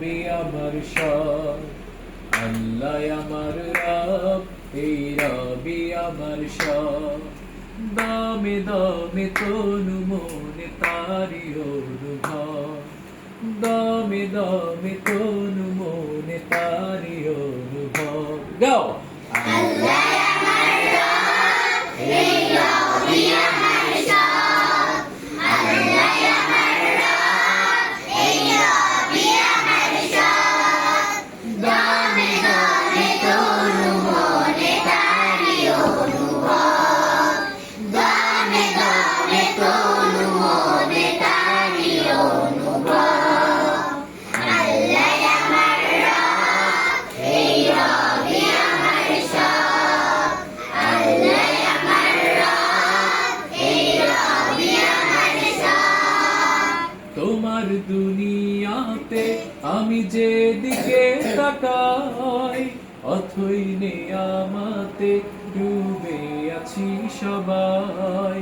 রবি আমার সব, আল্লাহ আমার রব, এই রবি আমার সব। দমে দমে তনু মনে তারি অনুভব, দমে দমে তনু মনে তারি অনুভব। গাও। আল্লাহ আমার রব, এই রবি আমার সব, আল্লাহ আমার রব, এই রবি আমার সব। দমে দমে তনু মনে তারি অনুভব, দমে দমে তনু মনে তারি অনুভব। আল্লাহ আমার রব, এই রবি আমার সব, আল্লাহ আমার রব, এই রবি আমার সব। তোমার দুনিয়াতে আমি যেদিকে তাকাই, অথই নেয়ামতে ডুবে আছি সবাই।